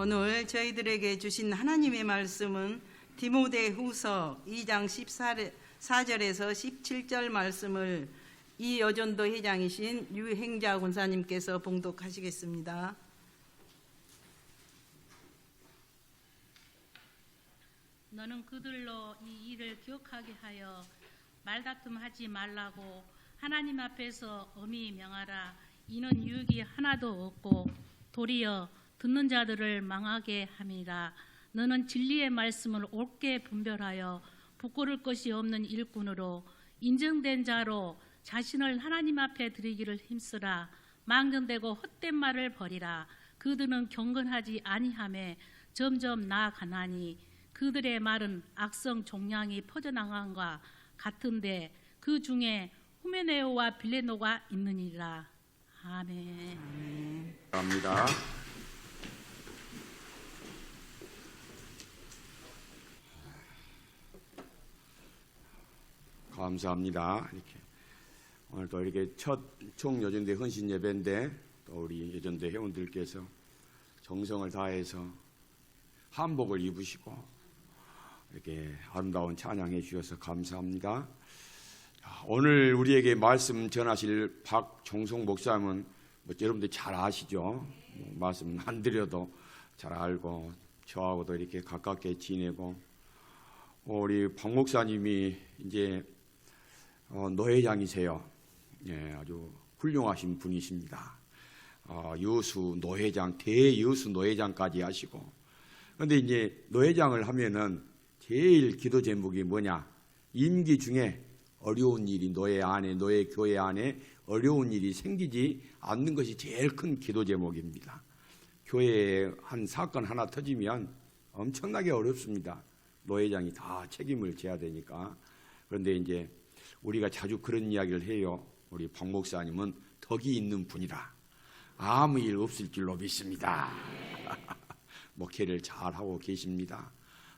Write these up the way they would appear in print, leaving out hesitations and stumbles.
오늘 저희들에게 주신 하나님의 말씀은 디모데후서 2장 14절에서 17절 말씀을 이 여전도 회장이신 유행자 권사님께서 봉독하시겠습니다. 너는 그들로 이 일을 기억하게 하여 말다툼하지 말라고 하나님 앞에서 엄히 명하라. 이는 유익이 하나도 없고 도리어 듣는 자들을 망하게 함이라. 너는 진리의 말씀을 옳게 분별하여 부끄러울 것이 없는 일꾼으로 인정된 자로 자신을 하나님 앞에 드리기를 힘쓰라. 망정되고 헛된 말을 버리라. 그들은 경건하지 아니하며 점점 나아가나니 그들의 말은 악성 종양이 퍼져나간과 같은데 그 중에 후메네오와 빌레노가 있느니라. 아멘. 감사합니다. 감사합니다. 이렇게 오늘 또 이렇게 첫 총여전대 헌신 예배인데 또 우리 여전대 회원들께서 정성을 다해서 한복을 입으시고 이렇게 아름다운 찬양해 주셔서 감사합니다. 오늘 우리에게 말씀 전하실 박종송 목사님은 여러분들 잘 아시죠? 말씀 안 드려도 잘 알고 저하고도 이렇게 가깝게 지내고 우리 박 목사님이 이제 노회장이세요. 예, 아주 훌륭하신 분이십니다. 여수 노회장, 대여수 노회장까지 하시고. 그런데 이제 노회장을 하면은 제일 기도 제목이 뭐냐? 임기 중에 어려운 일이 노회 안에, 노회 교회 안에 어려운 일이 생기지 않는 것이 제일 큰 기도 제목입니다. 교회에 한 사건 하나 터지면 엄청나게 어렵습니다. 노회장이 다 책임을 져야 되니까. 그런데 이제 우리가 자주 그런 이야기를 해요. 우리 박 목사님은 덕이 있는 분이라 아무 일 없을 줄로 믿습니다. 목회를 잘하고 계십니다.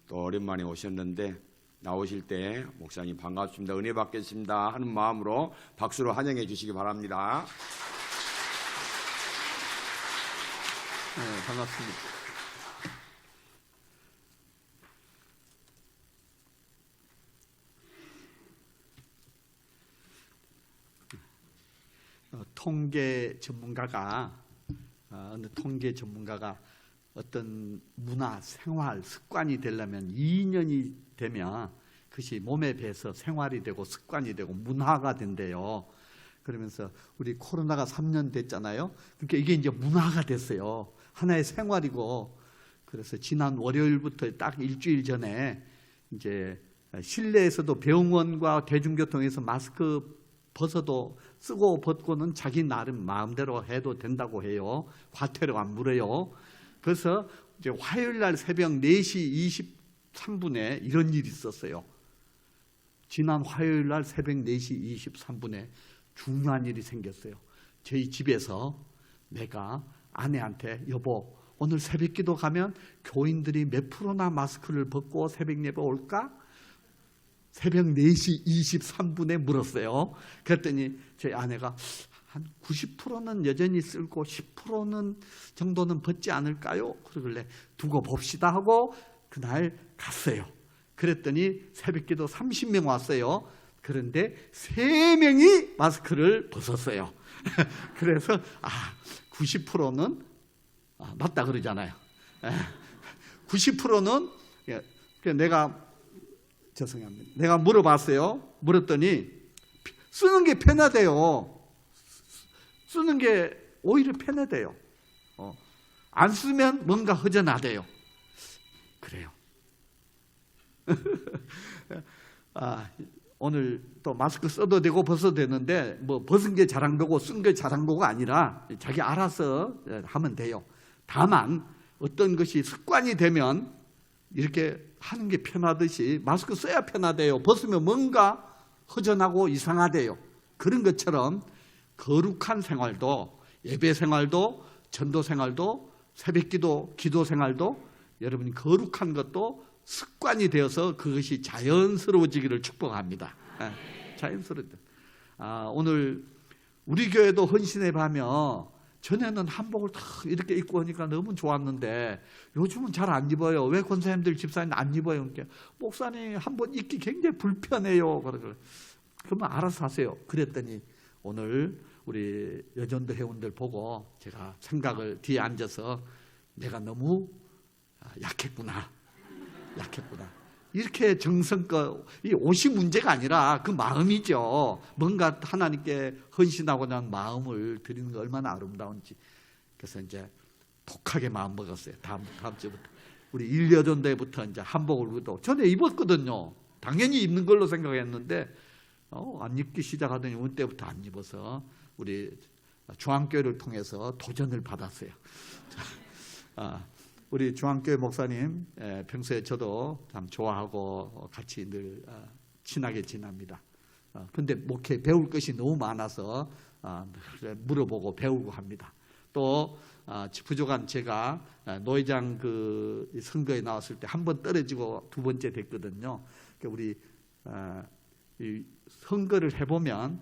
또 오랜만에 오셨는데 나오실 때 목사님 반갑습니다. 은혜 받겠습니다 하는 마음으로 박수로 환영해 주시기 바랍니다. 네, 반갑습니다. 통계 전문가가 어느 통계 전문가가 어떤 문화, 생활, 습관이 되려면 2년이 되면 그것이 몸에 배서 생활이 되고 습관이 되고 문화가 된대요. 그러면서 우리 코로나가 3년 됐잖아요. 그러니까 이게 이제 문화가 됐어요. 하나의 생활이고. 그래서 지난 월요일부터 딱 일주일 전에 이제 실내에서도 병원과 대중교통에서 마스크 벗어도 쓰고 벗고는 자기 나름 마음대로 해도 된다고 해요. 과태료 안 물어요. 그래서 이제 화요일 날 새벽 4시 23분에 이런 일이 있었어요. 지난 화요일 날 새벽 4시 23분에 중요한 일이 생겼어요. 저희 집에서 내가 아내한테 여보 오늘 새벽기도 가면 교인들이 몇 프로나 마스크를 벗고 새벽 예배 올까? 새벽 4시 23분에 물었어요. 그랬더니 저희 아내가 한 90%는 여전히 쓸고 10%는 정도는 벗지 않을까요? 그러길래 두고 봅시다 하고 그날 갔어요. 그랬더니 새벽기도 30명 왔어요. 그런데 3명이 마스크를 벗었어요. 그래서 90%는 맞다 그러잖아요. 90%는 내가 물어봤어요. 물었더니 쓰는 게 편하대요. 쓰는 게 오히려 편하대요. 안 쓰면 뭔가 허전하대요. 그래요. 오늘 또 마스크 써도 되고 벗어도 되는데 뭐 벗은 게 자랑보고 쓴 게 자랑보고 아니라 자기 알아서 하면 돼요. 다만 어떤 것이 습관이 되면 이렇게 하는 게 편하듯이 마스크 써야 편하대요. 벗으면 뭔가 허전하고 이상하대요. 그런 것처럼 거룩한 생활도 예배 생활도 전도 생활도 새벽기도 기도 생활도 여러분이 거룩한 것도 습관이 되어서 그것이 자연스러워지기를 축복합니다. 자연스러워. 오늘 우리 교회도 헌신회 하면 전에는 한복을 다 이렇게 입고 오니까 너무 좋았는데 요즘은 잘 안 입어요. 왜 권사님들, 집사님 안 입어요? 그러니까 목사님 한번 입기 굉장히 불편해요. 그러면 알아서 하세요. 그랬더니 오늘 우리 여전도 회원들 보고 제가 생각을 뒤에 앉아서 내가 너무 약했구나. 이렇게 정성껏, 이 옷이 문제가 아니라 그 마음이죠. 뭔가 하나님께 헌신하고자 하는 마음을 드리는 게 얼마나 아름다운지. 그래서 이제 독하게 마음 먹었어요. 다음 주부터. 우리 일여전대부터 이제 한복을 입어도 전에 입었거든요. 당연히 입는 걸로 생각했는데 안 입기 시작하더니 어느 때부터 안 입어서 우리 중앙교회를 통해서 도전을 받았어요. 우리 중앙교회 목사님 평소에 저도 참 좋아하고 같이 늘 친하게 지납니다. 그런데 목회 배울 것이 너무 많아서 물어보고 배우고 합니다. 또 부족한 제가 노회장 그 선거에 나왔을 때 한 번 떨어지고 두 번째 됐거든요. 우리 이 선거를 해보면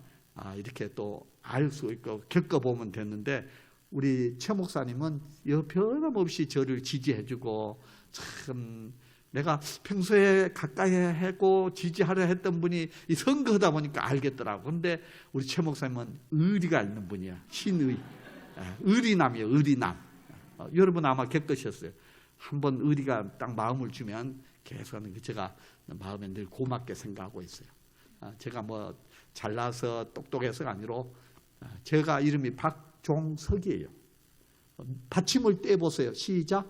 이렇게 또 알 수 있고 겪어보면 됐는데 우리 최 목사님은 변함없이 저를 지지해주고 참 내가 평소에 가까이 하고 지지하려 했던 분이 이 선거하다 보니까 알겠더라고. 근데 우리 최 목사님은 의리가 있는 분이야. 신의. 의리남이에요. 의리남. 여러분 아마 겪으셨어요. 한번 의리가 딱 마음을 주면 계속 제가 마음에 늘 고맙게 생각하고 있어요. 제가 뭐 잘나서 똑똑해서가 아니로 제가 이름이 박종석이에요. 받침을 떼보세요. 시작.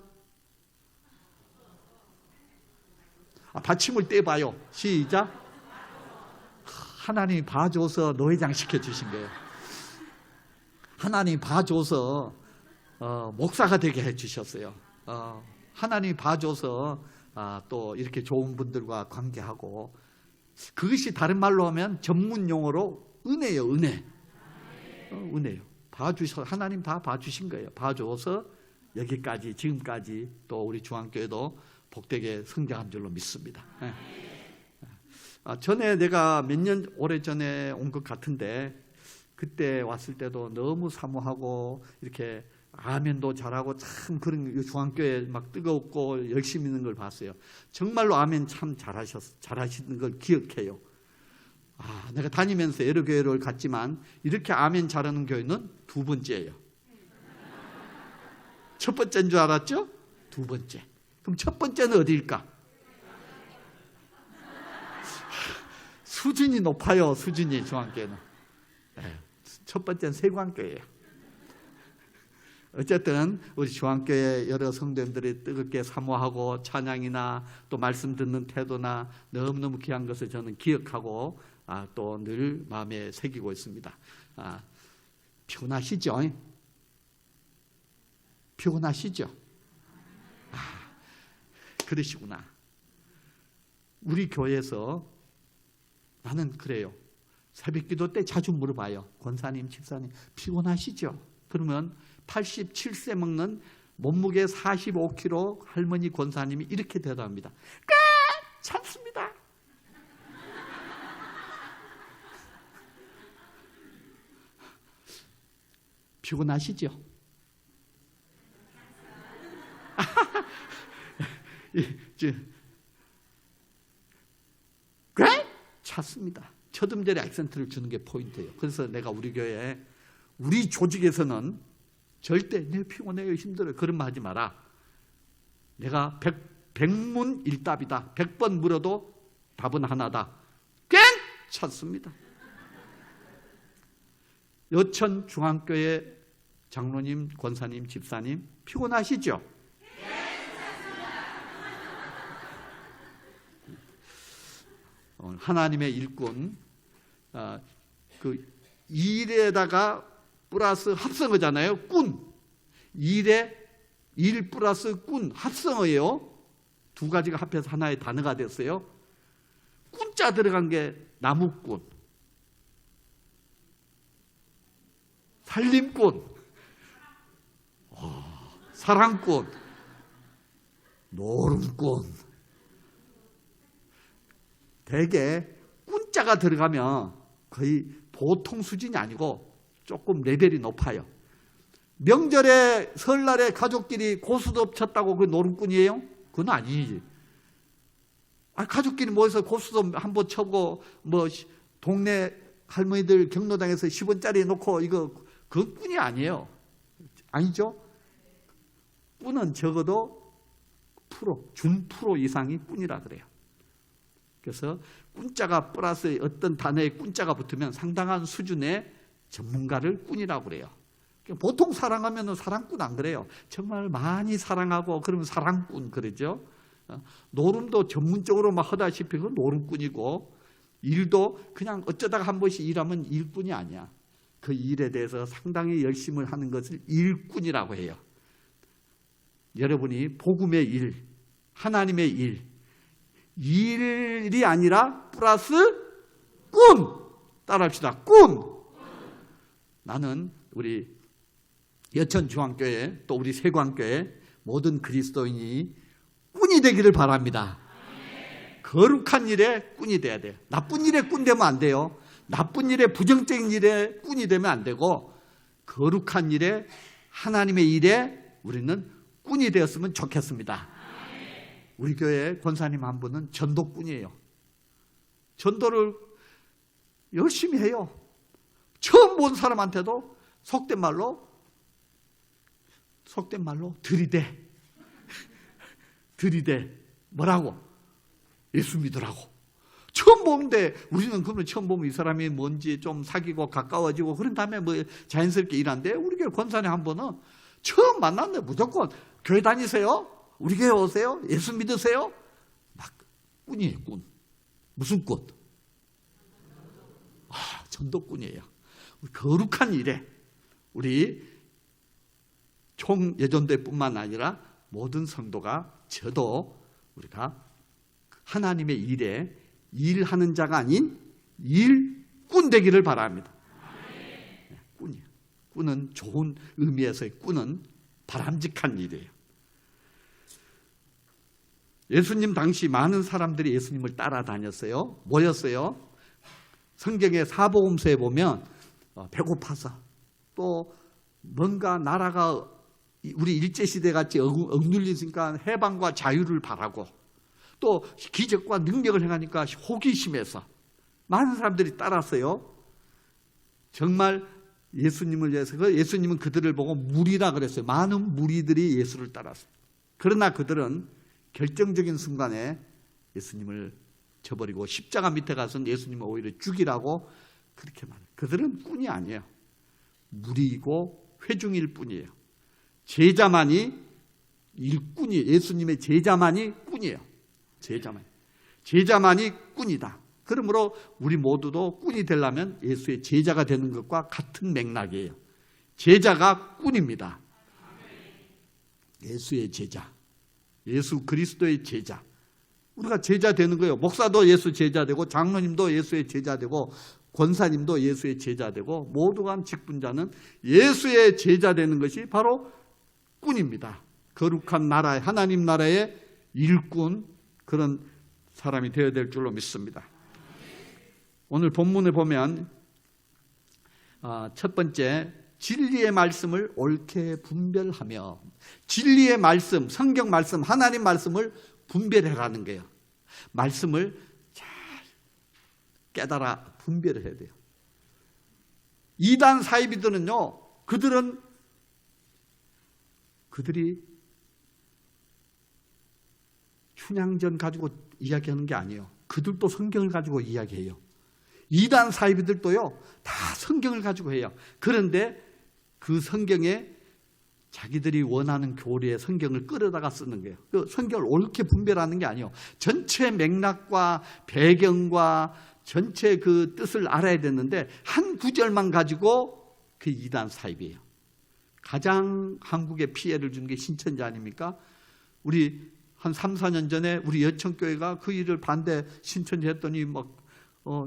받침을 떼봐요. 시작. 하나님이 봐줘서 노회장 시켜주신 거예요. 하나님이 봐줘서 목사가 되게 해주셨어요. 하나님이 봐줘서 또 이렇게 좋은 분들과 관계하고, 그것이 다른 말로 하면 전문 용어로 은혜예요. 은혜요. 하나님 다 봐주신 거예요. 봐줘서 여기까지, 지금까지 또 우리 중앙교회도 복되게 성장한 줄로 믿습니다. 전에 내가 몇 년 오래전에 온 것 같은데 그때 왔을 때도 너무 사모하고 이렇게 아멘도 잘하고 참 그런 중앙교회 막 뜨겁고 열심히 있는 걸 봤어요. 정말로 아멘 참 잘하시는 걸 기억해요. 내가 다니면서 여러 교회를 갔지만 이렇게 아멘 잘하는 교회는 두 번째예요. 첫 번째인 줄 알았죠? 두 번째. 그럼 첫 번째는 어디일까? 수준이 높아요. 수준이 중앙교회는. 첫 번째는 세관교회예요. 어쨌든 우리 중앙교회 여러 성도님들이 뜨겁게 사모하고 찬양이나 또 말씀 듣는 태도나 너무너무 귀한 것을 저는 기억하고 또 늘 마음에 새기고 있습니다. 피곤하시죠? 피곤하시죠? 그러시구나. 우리 교회에서 나는 그래요. 새벽기도 때 자주 물어봐요. 권사님, 집사님 피곤하시죠? 그러면 87세 먹는 몸무게 45kg 할머니 권사님이 이렇게 대답합니다. 참습니다. 피곤하시죠? 그래? 찾습니다. 첫 음절에 액센트를 주는 게 포인트예요. 그래서 내가 우리 교회에, 우리 조직에서는 절대 내 피곤해요, 힘들어요, 그런 말 하지 마라. 내가 백문일답이다. 100번 물어도 답은 하나다. 괜찮습니다. 여천 중앙교회 장로님, 권사님, 집사님 피곤하시죠? 하나님의 일꾼, 그 일에다가 플러스 합성어잖아요. 꾼. 일에 일 플러스 꾼 합성어예요. 두 가지가 합해서 하나의 단어가 됐어요. 꾼자 들어간 게 나무꾼, 살림꾼, 사랑꾼, 노름꾼. 대개 꾼자가 들어가면 거의 보통 수준이 아니고 조금 레벨이 높아요. 명절에 설날에 가족끼리 고스톱 쳤다고 그 노름꾼이에요? 그건 아니지. 가족끼리 모여서 고스톱 한번 쳐고 뭐 동네 할머니들 경로당에서 10원짜리 놓고 이거 그 꾼이 아니에요. 아니죠? 꾼은 적어도 준 프로 이상이 꾼이라 그래요. 그래서 꾼자가 플러스 어떤 단어에 꾼자가 붙으면 상당한 수준의 전문가를 꾼이라고 그래요. 보통 사랑하면 사랑꾼 안 그래요. 정말 많이 사랑하고 그러면 사랑꾼 그러죠. 노름도 전문적으로 막 하다시피 그건 노름꾼이고, 일도 그냥 어쩌다가 한 번씩 일하면 일꾼이 아니야. 그 일에 대해서 상당히 열심을 하는 것을 일꾼이라고 해요. 여러분이 복음의 일, 하나님의 일이 아니라 플러스 꾼! 따라합시다. 꾼! 나는 우리 여천중앙교회 또 우리 세광교회 모든 그리스도인이 꾼이 되기를 바랍니다. 거룩한 일에 꾼이 돼야 돼요. 나쁜 일에 꾼 되면 안 돼요. 나쁜 일에 부정적인 일에 꾼이 되면 안 되고, 거룩한 일에 하나님의 일에 우리는 꾼이 되었으면 좋겠습니다. 우리 교회 권사님 한 분은 전도꾼이에요. 전도를 열심히 해요. 처음 본 사람한테도 속된 말로 들이대. 뭐라고? 예수 믿으라고. 처음 보는데 우리는 그러면 처음 보면 이 사람이 뭔지 좀 사귀고 가까워지고 그런 다음에 뭐 자연스럽게 일하는데, 우리 교회 권사님 한 번은 처음 만났는데 무조건 교회 다니세요? 우리 교회 오세요? 예수 믿으세요? 막 꾼이에요, 꾼. 무슨 꾼? 전도꾼이에요. 거룩한 일에 우리 총 예전대뿐만 아니라 모든 성도가, 저도 우리가 하나님의 일에 일하는 자가 아닌 일꾼 되기를 바랍니다. 꾼이에요. 꾼은 좋은 의미에서의 꾼은 바람직한 일이에요. 예수님 당시 많은 사람들이 예수님을 따라다녔어요. 뭐였어요? 성경의 사복음서에 보면 배고파서, 또 뭔가 나라가 우리 일제시대 같이 억눌리니까 해방과 자유를 바라고, 또 기적과 능력을 행하니까 호기심에서 많은 사람들이 따랐어요. 정말 예수님을 위해서, 예수님은 그들을 보고 무리라 그랬어요. 많은 무리들이 예수를 따랐어요. 그러나 그들은 결정적인 순간에 예수님을 저버리고 십자가 밑에 가서 예수님을 오히려 죽이라고 그렇게 말해요. 그들은 꾼이 아니에요. 무리이고 회중일 뿐이에요. 제자만이 일꾼이에요. 예수님의 제자만이 꾼이에요. 제자만이 꾼이다. 그러므로 우리 모두도 꾼이 되려면 예수의 제자가 되는 것과 같은 맥락이에요. 제자가 꾼입니다. 예수의 제자, 예수 그리스도의 제자. 우리가 제자 되는 거예요. 목사도 예수 제자 되고, 장로님도 예수의 제자 되고, 권사님도 예수의 제자 되고, 모두가 한 직분자는 예수의 제자 되는 것이 바로 꾼입니다. 거룩한 나라, 하나님 나라의 일꾼, 그런 사람이 되어야 될 줄로 믿습니다. 오늘 본문에 보면 첫 번째, 진리의 말씀을 옳게 분별하며, 진리의 말씀, 성경 말씀, 하나님 말씀을 분별해라는 거예요. 말씀을 잘 깨달아 분별해야 돼요. 이단 사이비들은요, 그들이 춘향전 가지고 이야기하는 게 아니에요. 그들도 성경을 가지고 이야기해요. 이단 사이비들도요, 다 성경을 가지고 해요. 그런데 그 성경에 자기들이 원하는 교리의 성경을 끌어다가 쓰는 거예요. 그 성경을 옳게 분별하는 게 아니에요. 전체 맥락과 배경과 전체 그 뜻을 알아야 되는데, 한 구절만 가지고 그 이단 사입이에요. 가장 한국에 피해를 준 게 신천지 아닙니까? 우리 한 3, 4년 전에 우리 여천교회가 그 일을 반대 신천지 했더니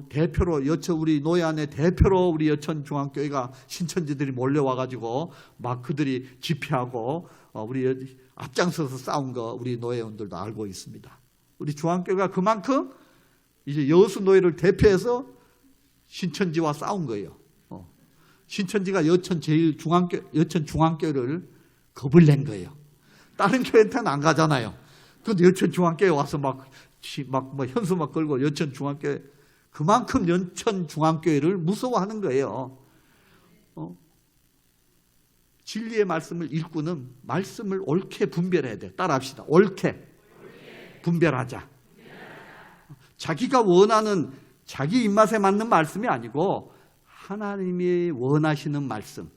대표로 우리 노예안에 대표로 우리 여천중앙교회가 신천지들이 몰려와가지고 막 그들이 집회하고 우리 앞장서서 싸운 거 우리 노예원들도 알고 있습니다. 우리 중앙교회가 그만큼 이제 여수 노예를 대표해서 신천지와 싸운 거예요. 신천지가 여천 중앙교회를 겁을 낸 거예요. 다른 교회한테는 안 가잖아요. 그런데 여천 중앙교회 와서 막 현수 막 걸고 여천 중앙교회, 그만큼 여천 중앙교회를 무서워하는 거예요. 진리의 말씀을 일꾼은 말씀을 옳게 분별해야 돼요. 따라합시다. 옳게 분별하자. 자기가 원하는 자기 입맛에 맞는 말씀이 아니고 하나님이 원하시는 말씀.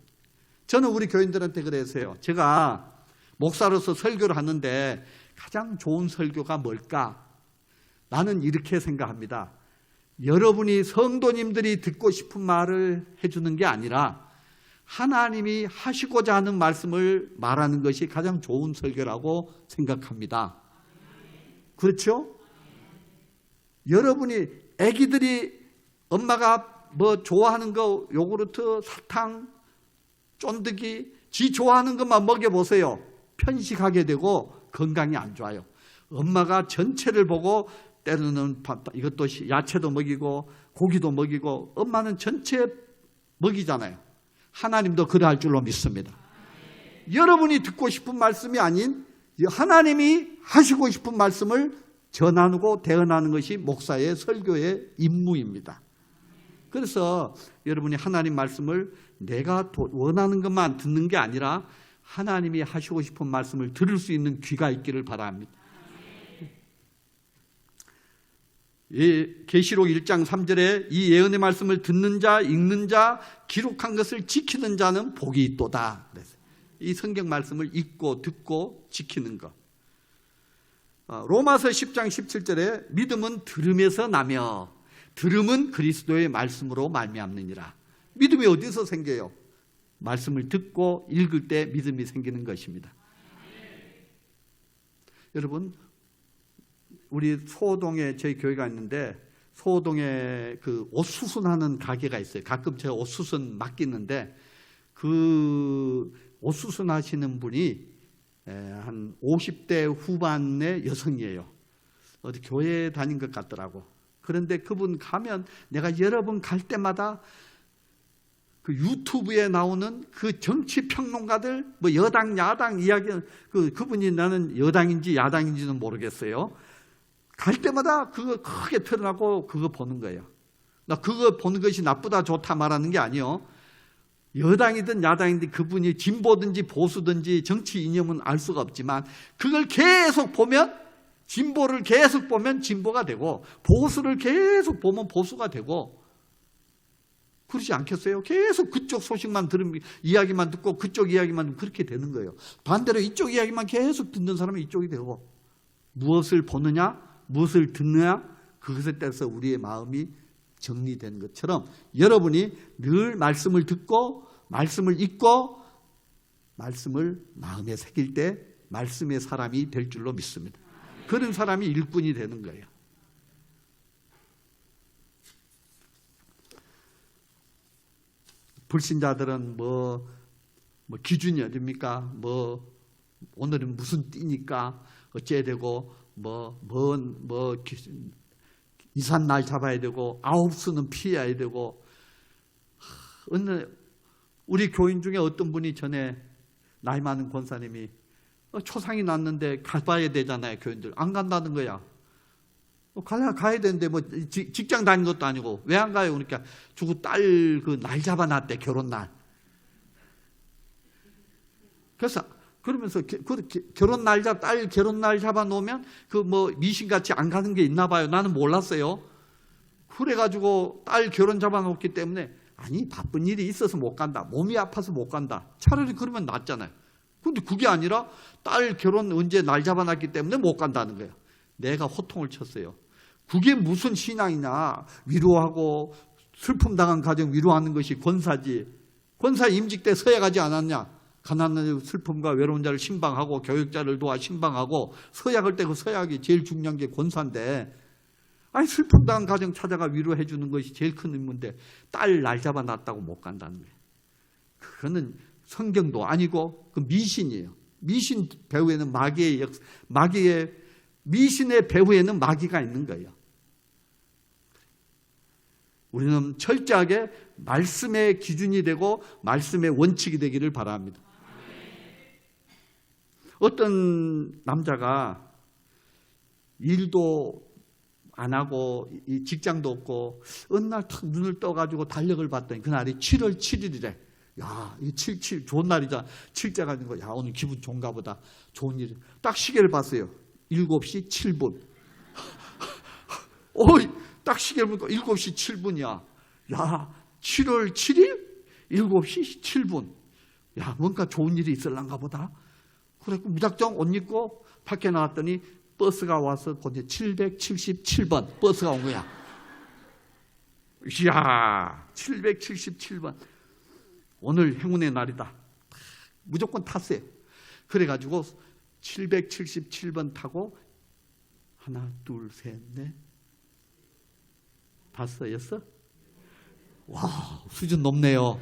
저는 우리 교인들한테 그랬어요. 제가 목사로서 설교를 하는데 가장 좋은 설교가 뭘까? 나는 이렇게 생각합니다. 여러분이 성도님들이 듣고 싶은 말을 해주는 게 아니라 하나님이 하시고자 하는 말씀을 말하는 것이 가장 좋은 설교라고 생각합니다. 그렇죠? 여러분이 애기들이 엄마가 뭐 좋아하는 거 요구르트, 사탕, 쫀득이 지 좋아하는 것만 먹여보세요. 편식하게 되고 건강이 안 좋아요. 엄마가 전체를 보고 때로는 이것도 야채도 먹이고 고기도 먹이고 엄마는 전체 먹이잖아요. 하나님도 그러할 줄로 믿습니다. 여러분이 듣고 싶은 말씀이 아닌 하나님이 하시고 싶은 말씀을 전하고 대언하는 것이 목사의 설교의 임무입니다. 그래서 여러분이 하나님 말씀을 내가 원하는 것만 듣는 게 아니라 하나님이 하시고 싶은 말씀을 들을 수 있는 귀가 있기를 바랍니다. 계시록 1장 3절에 이 예언의 말씀을 듣는 자, 읽는 자, 기록한 것을 지키는 자는 복이 있도다. 이 성경 말씀을 읽고 듣고 지키는 것. 로마서 10장 17절에 믿음은 들음에서 나며 들음은 그리스도의 말씀으로 말미암느니라. 믿음이 어디서 생겨요? 말씀을 듣고 읽을 때 믿음이 생기는 것입니다. 여러분, 우리 소호동에 저희 교회가 있는데 소호동에 그 옷 수선하는 가게가 있어요. 가끔 제가 옷 수선 맡기는데 그 옷 수선하시는 분이 한 50대 후반의 여성이에요. 어디 교회에 다닌 것 같더라고. 그런데 그분 가면 내가 여러 번 갈 때마다 그 유튜브에 나오는 그 정치 평론가들 뭐 여당 야당 이야기 그분이 나는 여당인지 야당인지는 모르겠어요. 갈 때마다 그거 크게 틀어놓고 그거 보는 거예요. 나 그거 보는 것이 나쁘다 좋다 말하는 게 아니에요. 여당이든 야당이든 그분이 진보든지 보수든지 정치 이념은 알 수가 없지만 그걸 계속 보면 진보를 계속 보면 진보가 되고 보수를 계속 보면 보수가 되고 그렇지 않겠어요? 계속 그쪽 소식만 들으면 이야기만 듣고 그쪽 이야기만 듣고 그렇게 되는 거예요. 반대로 이쪽 이야기만 계속 듣는 사람은 이쪽이 되고 무엇을 보느냐 무엇을 듣느냐 그것에 따라서 우리의 마음이 정리되는 것처럼 여러분이 늘 말씀을 듣고 말씀을 읽고 말씀을 마음에 새길 때 말씀의 사람이 될 줄로 믿습니다. 그런 사람이 일꾼이 되는 거예요. 불신자들은 뭐 기준이 어딥니까? 오늘은 무슨 띠니까 어째야 되고 이삿날 잡아야 되고 아홉수는 피해야 되고 우리 교인 중에 어떤 분이 전에 나이 많은 권사님이 초상이 났는데 가봐야 되잖아요. 교인들 안 간다는 거야. 가야 되는데 직장 다니는 것도 아니고 왜 안 가요? 그러니까 주고 딸 그 날 잡아놨대. 결혼날. 그래서 그러면서 결혼날 딸 결혼날 잡아놓으면 미신같이 안 가는 게 있나 봐요. 나는 몰랐어요. 그래가지고 딸 결혼 잡아놓기 때문에 아니 바쁜 일이 있어서 못 간다. 몸이 아파서 못 간다. 차라리 그러면 낫잖아요. 근데 그게 아니라 딸 결혼 언제 날 잡아놨기 때문에 못 간다는 거예요. 내가 호통을 쳤어요. 그게 무슨 신앙이냐. 위로하고 슬픔 당한 가정 위로하는 것이 권사지. 권사 임직 때 서약하지 않았냐. 가난한 슬픔과 외로운 자를 신방하고 교육자를 도와 신방하고 서약할 때 그 서약이 제일 중요한 게 권사인데 아니 슬픔 당한 가정 찾아가 위로해 주는 것이 제일 큰 의무인데 딸 날 잡아놨다고 못 간다는 거예요. 그거는 성경도 아니고 그 미신이에요. 미신 배후에는 미신의 배후에는 마귀가 있는 거예요. 우리는 철저하게 말씀의 기준이 되고 말씀의 원칙이 되기를 바랍니다. 어떤 남자가 일도 안 하고 이 직장도 없고 어느 날 탁 눈을 떠가지고 달력을 봤더니 그날이 7월 7일이래. 야, 이 77 좋은 날이다. 칠자가 있는 거. 야, 오늘 기분 좋은가 보다. 좋은 일. 딱 시계를 봤어요. 7시 7분. 어이, 딱 시계를 보니까 7시 7분이야. 야, 7월 7일 7시 7분. 야, 뭔가 좋은 일이 있을란가 보다. 그래서 무작정 옷 입고 밖에 나왔더니 버스가 와서 거기 777번 버스가 온 거야. 이야, 777번. 오늘 행운의 날이다. 무조건 탔어요. 그래가지고 777번 타고 하나, 둘, 셋, 넷, 다섯, 여섯. 와, 수준 높네요.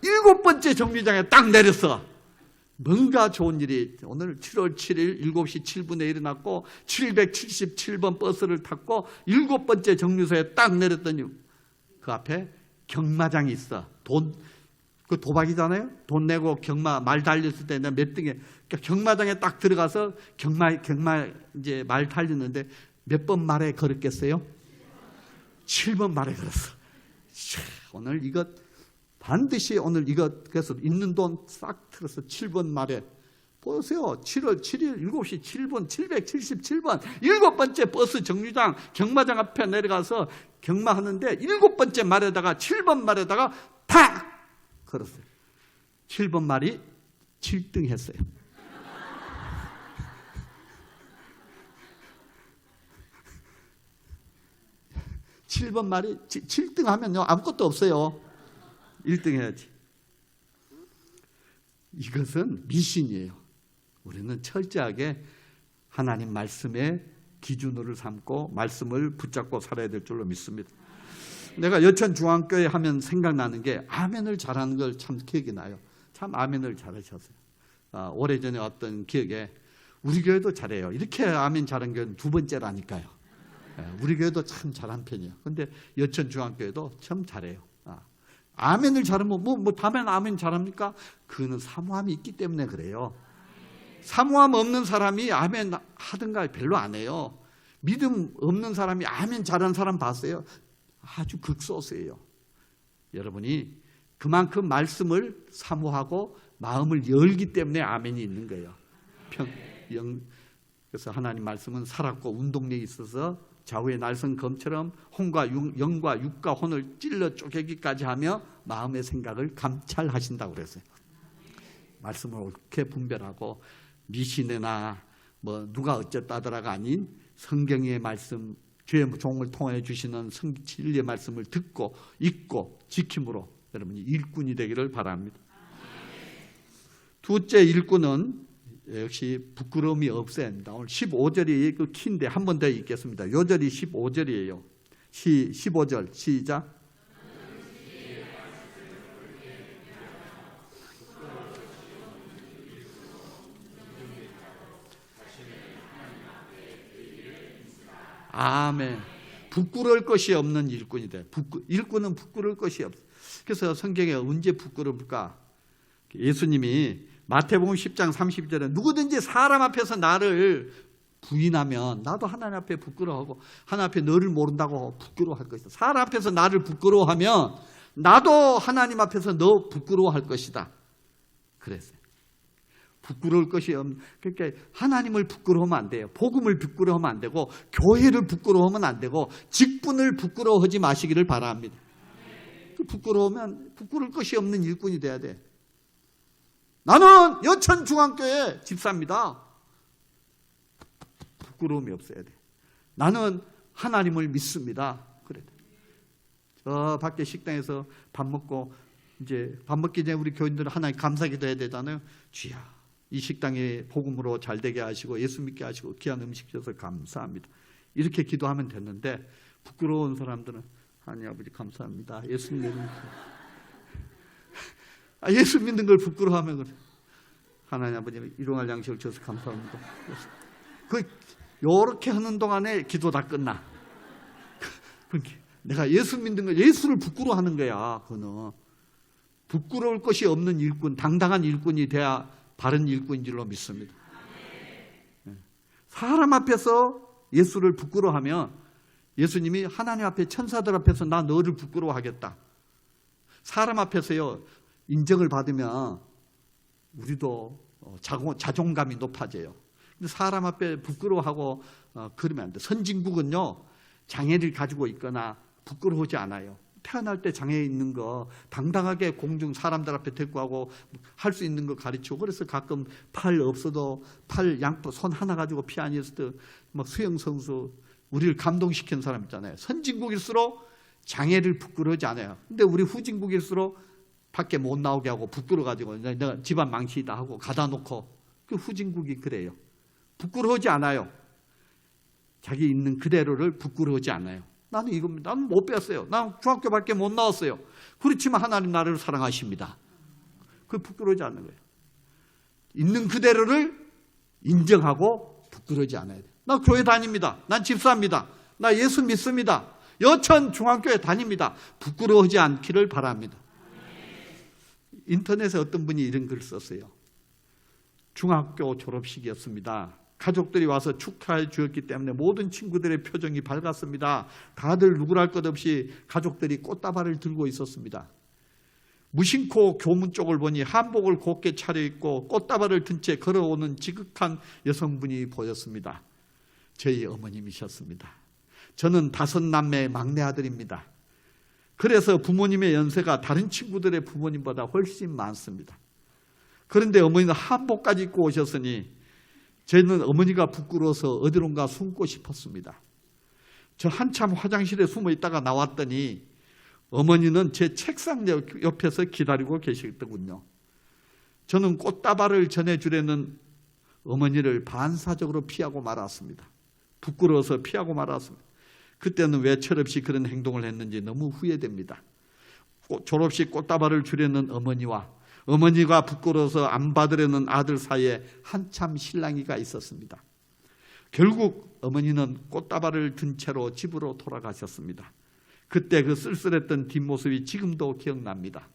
7번째 정류장에 딱 내렸어. 뭔가 좋은 일이 오늘 7월 7일 7시 7분에 일어났고 777번 버스를 탔고 7번째 정류소에 딱 내렸더니 그 앞에 경마장이 있어. 그 도박이잖아요. 돈 내고 경마 말 달렸을 때 몇 등에 그러니까 경마장에 딱 들어가서 경마 이제 말 달렸는데 몇 번 말에 걸었겠어요? 7번 말에 걸었어. 오늘 이것 반드시 오늘 이것 그래서 있는 돈 싹 틀어서 7번 말에 보세요. 7월 7일 7시 7분 777번 7번째 버스 정류장 경마장 앞에 내려가서 경마하는데 7번째 말에다가 7번 말에다가 탁 걸었어요. 7번 말이 7등 했어요. (7번) 말이 7등 하면요 아무것도 없어요. 1등 해야지. 이것은 미신이에요. 우리는 철저하게 하나님 말씀의 기준으로 삼고 말씀을 붙잡고 살아야 될 줄로 믿습니다. 내가 여천중앙교회 하면 생각나는 게 아멘을 잘하는 걸 참 기억이 나요. 참 아멘을 잘하셨어요. 오래전에 어떤 기억에 우리 교회도 잘해요. 이렇게 아멘 잘한 교회는 두 번째라니까요. 우리 교회도 참 잘한 편이에요. 그런데 여천중앙교회도 참 잘해요. 아멘을 잘하면 뭐 다음엔 아멘 잘합니까? 그거는 사모함이 있기 때문에 그래요. 사모함 없는 사람이 아멘 하든가 별로 안 해요. 믿음 없는 사람이 아멘 잘하는 사람 봤어요? 아주 극소수예요. 여러분이 그만큼 말씀을 사모하고 마음을 열기 때문에 아멘이 있는 거예요. 그래서 하나님 말씀은 살았고 운동력이 있어서 좌우의 날선 검처럼 혼과 영과 육과 혼을 찔러 쪼개기까지 하며 마음의 생각을 감찰하신다고 그랬어요. 말씀을 옳게 분별하고 미신이나 뭐 누가 어쨌다더라가 아닌 성경의 말씀, 주의 종을 통해 주시는 진리의 말씀을 듣고 읽고 지킴으로 여러분이 일꾼이 되기를 바랍니다. 둘째 일꾼은 역시 부끄러움이 없어야 합니다. 오늘 15절이 그 키인데 한 번 더 읽겠습니다. 요절이 15절이에요. 15절 시작. 아멘. 부끄러울 것이 없는 일꾼이 돼. 일꾼은 부끄러울 것이 없어. 그래서 성경에 언제 부끄러울까? 예수님이 마태복음 10장 30절에 누구든지 사람 앞에서 나를 부인하면 나도 하나님 앞에 부끄러워하고 하나님 앞에 너를 모른다고 부끄러워할 것이다. 사람 앞에서 나를 부끄러워하면 나도 하나님 앞에서 너 부끄러워할 것이다. 그랬어요. 부끄러울 것이 없는, 그러니까 하나님을 부끄러워하면 안 돼요. 복음을 부끄러워하면 안 되고 교회를 부끄러워하면 안 되고 직분을 부끄러워하지 마시기를 바랍니다. 부끄러우면 부끄러울 것이 없는 일꾼이 돼야 돼. 나는 여천중앙교회 집사입니다. 부끄러움이 없어야 돼. 나는 하나님을 믿습니다. 그래. 저 밖에 식당에서 밥 먹고 이제 밥 먹기 전에 우리 교인들은 하나님 감사기도 해야 되잖아요. 주야, 이 식당에 복음으로 잘 되게 하시고 예수 믿게 하시고 귀한 음식 주셔서 감사합니다. 이렇게 기도하면 됐는데 부끄러운 사람들은 하나님 아버지 감사합니다. 예수 믿는 예수 믿는 걸 부끄러워하면 그래. 하나님 아버지 일용할 양식을 주셔서 감사합니다. 요렇게 하는 동안에 기도 다 끝나. 내가 예수 믿는 거, 예수를 부끄러워하는 거야. 그거는 부끄러울 것이 없는 일꾼, 당당한 일꾼이 돼야 바른 일꾼인 줄로 믿습니다. 사람 앞에서 예수를 부끄러워하면 예수님이 하나님 앞에, 천사들 앞에서 나 너를 부끄러워하겠다. 사람 앞에서요 인정을 받으면 우리도 자존감이 높아져요. 근데 사람 앞에 부끄러워하고 그러면 안 돼. 선진국은요 장애를 가지고 있거나 부끄러워하지 않아요. 태어날 때 장애 있는 거 당당하게 공중 사람들 앞에 데리고 하고 할 수 있는 거 가르치고, 그래서 가끔 팔 없어도 팔 양쪽 손 하나 가지고 피아니스트, 막 수영 선수, 우리를 감동시키는 사람 있잖아요. 선진국일수록 장애를 부끄러워하지 않아요. 근데 우리 후진국일수록 밖에 못 나오게 하고 부끄러워가지고 내가 집안 망치다 하고 가다 놓고, 그 후진국이 그래요. 부끄러워하지 않아요. 자기 있는 그대로를 부끄러워하지 않아요. 나는 이겁니다. 나는 못 배웠어요. 나는 중학교밖에 못 나왔어요. 그렇지만 하나님 나를 사랑하십니다. 그 부끄러워하지 않는 거예요. 있는 그대로를 인정하고 부끄러워하지 않아야 돼요. 나 교회 다닙니다. 난 집사입니다. 나 예수 믿습니다. 여천 중학교에 다닙니다. 부끄러워하지 않기를 바랍니다. 인터넷에 어떤 분이 이런 글을 썼어요. 중학교 졸업식이었습니다. 가족들이 와서 축하해 주었기 때문에 모든 친구들의 표정이 밝았습니다. 다들 누구랄 것 없이 가족들이 꽃다발을 들고 있었습니다. 무심코 교문 쪽을 보니 한복을 곱게 차려입고 꽃다발을 든 채 걸어오는 지극한 여성분이 보였습니다. 저희 어머님이셨습니다. 저는 5남매의 막내 아들입니다. 그래서 부모님의 연세가 다른 친구들의 부모님보다 훨씬 많습니다. 그런데 어머니는 한복까지 입고 오셨으니 저는 어머니가 부끄러워서 어디론가 숨고 싶었습니다. 저 한참 화장실에 숨어 있다가 나왔더니 어머니는 제 책상 옆에서 기다리고 계시더군요. 저는 꽃다발을 전해주려는 어머니를 반사적으로 피하고 말았습니다. 부끄러워서 피하고 말았습니다. 그때는 왜 철없이 그런 행동을 했는지 너무 후회됩니다. 졸업식 꽃다발을 주려는 어머니와 어머니가 부끄러워서 안 받으려는 아들 사이에 한참 실랑이가 있었습니다. 결국 어머니는 꽃다발을 든 채로 집으로 돌아가셨습니다. 그때 그 쓸쓸했던 뒷모습이 지금도 기억납니다.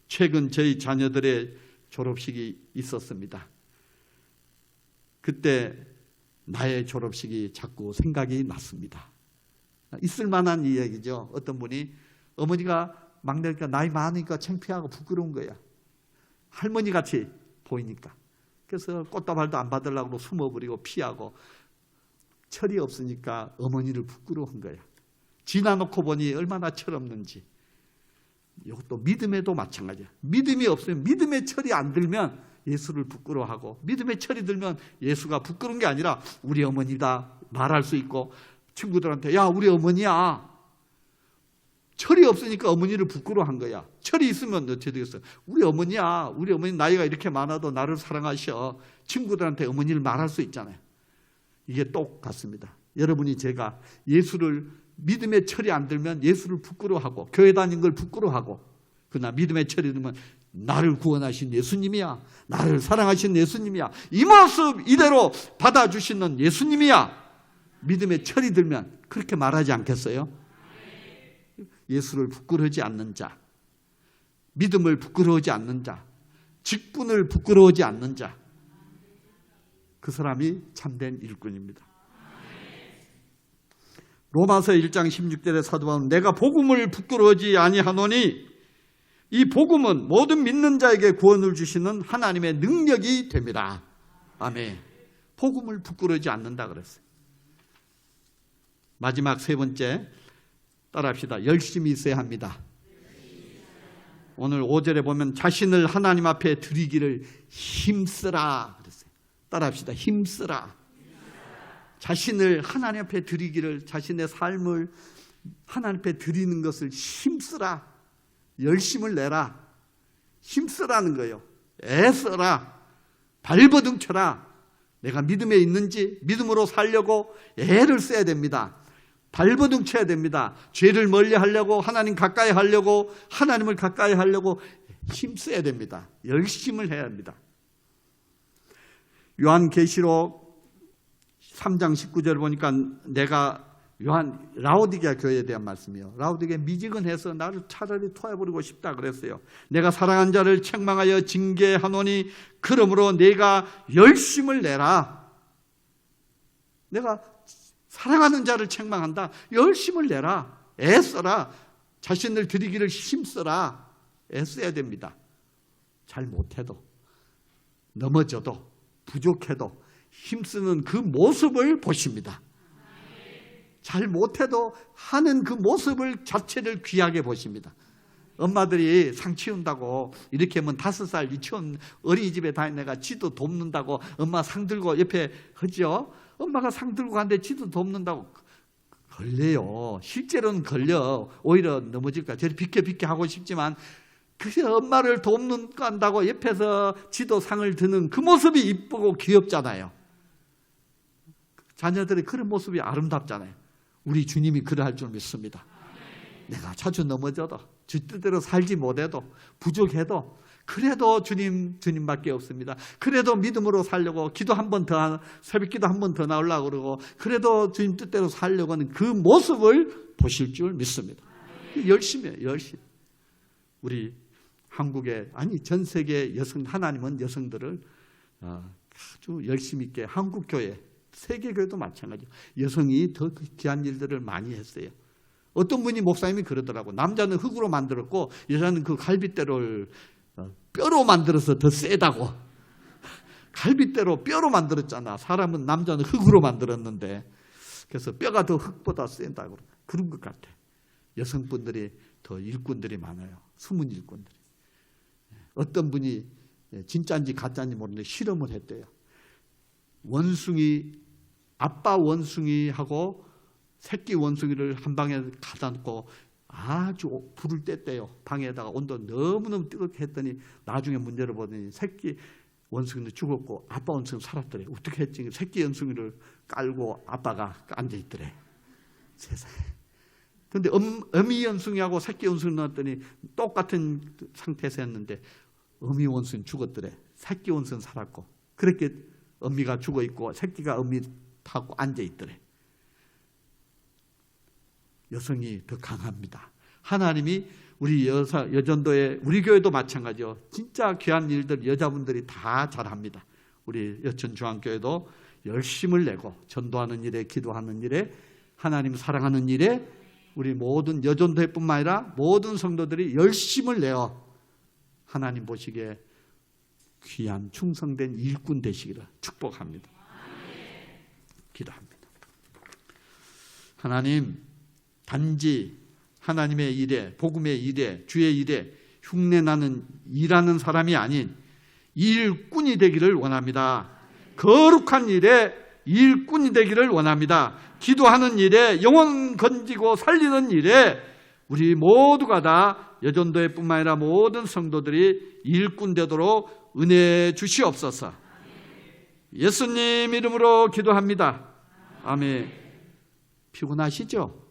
최근 저희 자녀들의 졸업식이 있었습니다. 그때 나의 졸업식이 자꾸 생각이 났습니다. 있을 만한 이야기죠. 어떤 분이 어머니가 막내니까 나이 많으니까 창피하고 부끄러운 거야. 할머니같이 보이니까. 그래서 꽃다발도 안 받으려고 숨어버리고 피하고, 철이 없으니까 어머니를 부끄러운 거야. 지나놓고 보니 얼마나 철없는지. 이것도 믿음에도 마찬가지야. 믿음이 없으면, 믿음의 철이 안 들면 예수를 부끄러워하고, 믿음의 철이 들면 예수가 부끄러운 게 아니라 우리 어머니다 말할 수 있고, 친구들한테 야 우리 어머니야. 철이 없으니까 어머니를 부끄러워한 거야. 철이 있으면 어떻게 되겠어? 우리 어머니야. 우리 어머니 나이가 이렇게 많아도 나를 사랑하셔. 친구들한테 어머니를 말할 수 있잖아요. 이게 똑같습니다. 여러분이 제가 예수를, 믿음의 철이 안 들면 예수를 부끄러워하고, 교회 다니는 걸 부끄러워하고, 그러나 믿음의 철이 들면 나를 구원하신 예수님이야. 나를 사랑하신 예수님이야. 이 모습 이대로 받아주시는 예수님이야. 믿음의 철이 들면 그렇게 말하지 않겠어요? 예수를 부끄러워하지 않는 자, 믿음을 부끄러워하지 않는 자, 직분을 부끄러워하지 않는 자, 그 사람이 참된 일꾼입니다. 로마서 1장 16절의 사도 바울은 내가 복음을 부끄러워하지 아니하노니 이 복음은 모든 믿는 자에게 구원을 주시는 하나님의 능력이 됩니다. 아멘. 복음을 부끄러워하지 않는다 그랬어요. 마지막 세 번째, 따라합시다. 열심히 있어야 합니다. 오늘 5절에 보면 자신을 하나님 앞에 드리기를 힘쓰라 그랬어요. 따라합시다. 힘쓰라. 자신을 하나님 앞에 드리기를, 자신의 삶을 하나님 앞에 드리는 것을 힘쓰라. 열심을 내라. 힘쓰라는 거예요. 애써라. 발버둥쳐라. 내가 믿음에 있는지 믿음으로 살려고 애를 써야 됩니다. 발버둥 쳐야 됩니다. 죄를 멀리 하려고, 하나님 가까이 하려고, 하나님을 가까이 하려고 힘써야 됩니다. 열심을 해야 합니다. 요한계시록 3장 19절을 보니까 내가 라오디게아 교회에 대한 말씀이요. 라오디게아 미지근해서 나를 차라리 토해버리고 싶다 그랬어요. 내가 사랑한 자를 책망하여 징계하노니 그러므로 내가 열심을 내라. 내가 사랑하는 자를 책망한다. 열심을 내라. 애써라. 자신을 드리기를 힘써라. 애써야 됩니다. 잘 못해도, 넘어져도, 부족해도 힘쓰는 그 모습을 보십니다. 잘 못해도 하는 그 모습을 자체를 귀하게 보십니다. 엄마들이 상 치운다고 이렇게 하면 5살 유치원 어린이집에 다니는 애가 지도 돕는다고 엄마 상 들고 옆에 하죠. 엄마가 상 들고 가는데 지도 돕는다고 걸려요. 실제로는 걸려. 오히려 넘어질까. 저리 비켜 하고 싶지만 그래서 엄마를 돕는 간다고 옆에서 지도 상을 드는 그 모습이 이쁘고 귀엽잖아요. 자녀들의 그런 모습이 아름답잖아요. 우리 주님이 그러할 줄 믿습니다. 내가 자주 넘어져도, 주 뜻대로 살지 못해도, 부족해도, 그래도 주님밖에 없습니다. 그래도 믿음으로 살려고 기도 한 번 더, 새벽 기도 한 번 더 나오려고 그러고, 그래도 주님 뜻대로 살려고 하는 그 모습을 보실 줄 믿습니다. 열심히 해요, 열심히. 우리 한국의, 아니 전 세계 여성, 하나님은 여성들을 아주 열심히 있게, 한국교회, 세계교회도 마찬가지예요. 여성이 더 귀한 일들을 많이 했어요. 어떤 분이 목사님이 그러더라고. 남자는 흙으로 만들었고 여자는 그 갈빗대를 뼈로 만들어서 더 세다고. 갈빗대로 뼈로 만들었잖아. 사람은, 남자는 흙으로 만들었는데, 그래서 뼈가 더 흙보다 센다고. 그런 것 같아. 여성분들이 더 일꾼들이 많아요. 숨은 일꾼들이. 어떤 분이 진짜인지 가짜인지 모르는데 실험을 했대요. 원숭이, 아빠 원숭이하고 새끼 원숭이를 한 방에 가다 놓고 아주 불을 뗐대요. 방에다가 온도 너무너무 뜨겁게 했더니 나중에 문 열어보더니 새끼 원숭이는 죽었고 아빠 원숭이는 살았더래. 어떻게 했지? 새끼 원숭이를 깔고 아빠가 앉아있더래. 세상에. 그런데 어미 원숭이하고 새끼 원숭이 넣었더니 똑같은 상태에서 했는데 어미 원숭이는 죽었더래. 새끼 원숭이는 살았고. 그렇게 어미가 죽어있고 새끼가 어미 타고 앉아있더래. 여성이 더 강합니다. 하나님이 우리 여전도에, 우리 교회도 마찬가지요. 진짜 귀한 일들 여자분들이 다 잘합니다. 우리 여천중앙교회도 열심을 내고 전도하는 일에, 기도하는 일에, 하나님 사랑하는 일에 우리 모든 여전도회뿐만 아니라 모든 성도들이 열심을 내어 하나님 보시기에 귀한 충성된 일꾼 되시기를 축복합니다. 기도합니다. 하나님, 단지 하나님의 일에, 복음의 일에, 주의 일에 흉내나는 일하는 사람이 아닌 일꾼이 되기를 원합니다. 거룩한 일에 일꾼이 되기를 원합니다. 기도하는 일에, 영혼 건지고 살리는 일에 우리 모두가 다 여전도회 뿐만 아니라 모든 성도들이 일꾼 되도록 은혜 주시옵소서. 예수님 이름으로 기도합니다. 아멘. 피곤하시죠?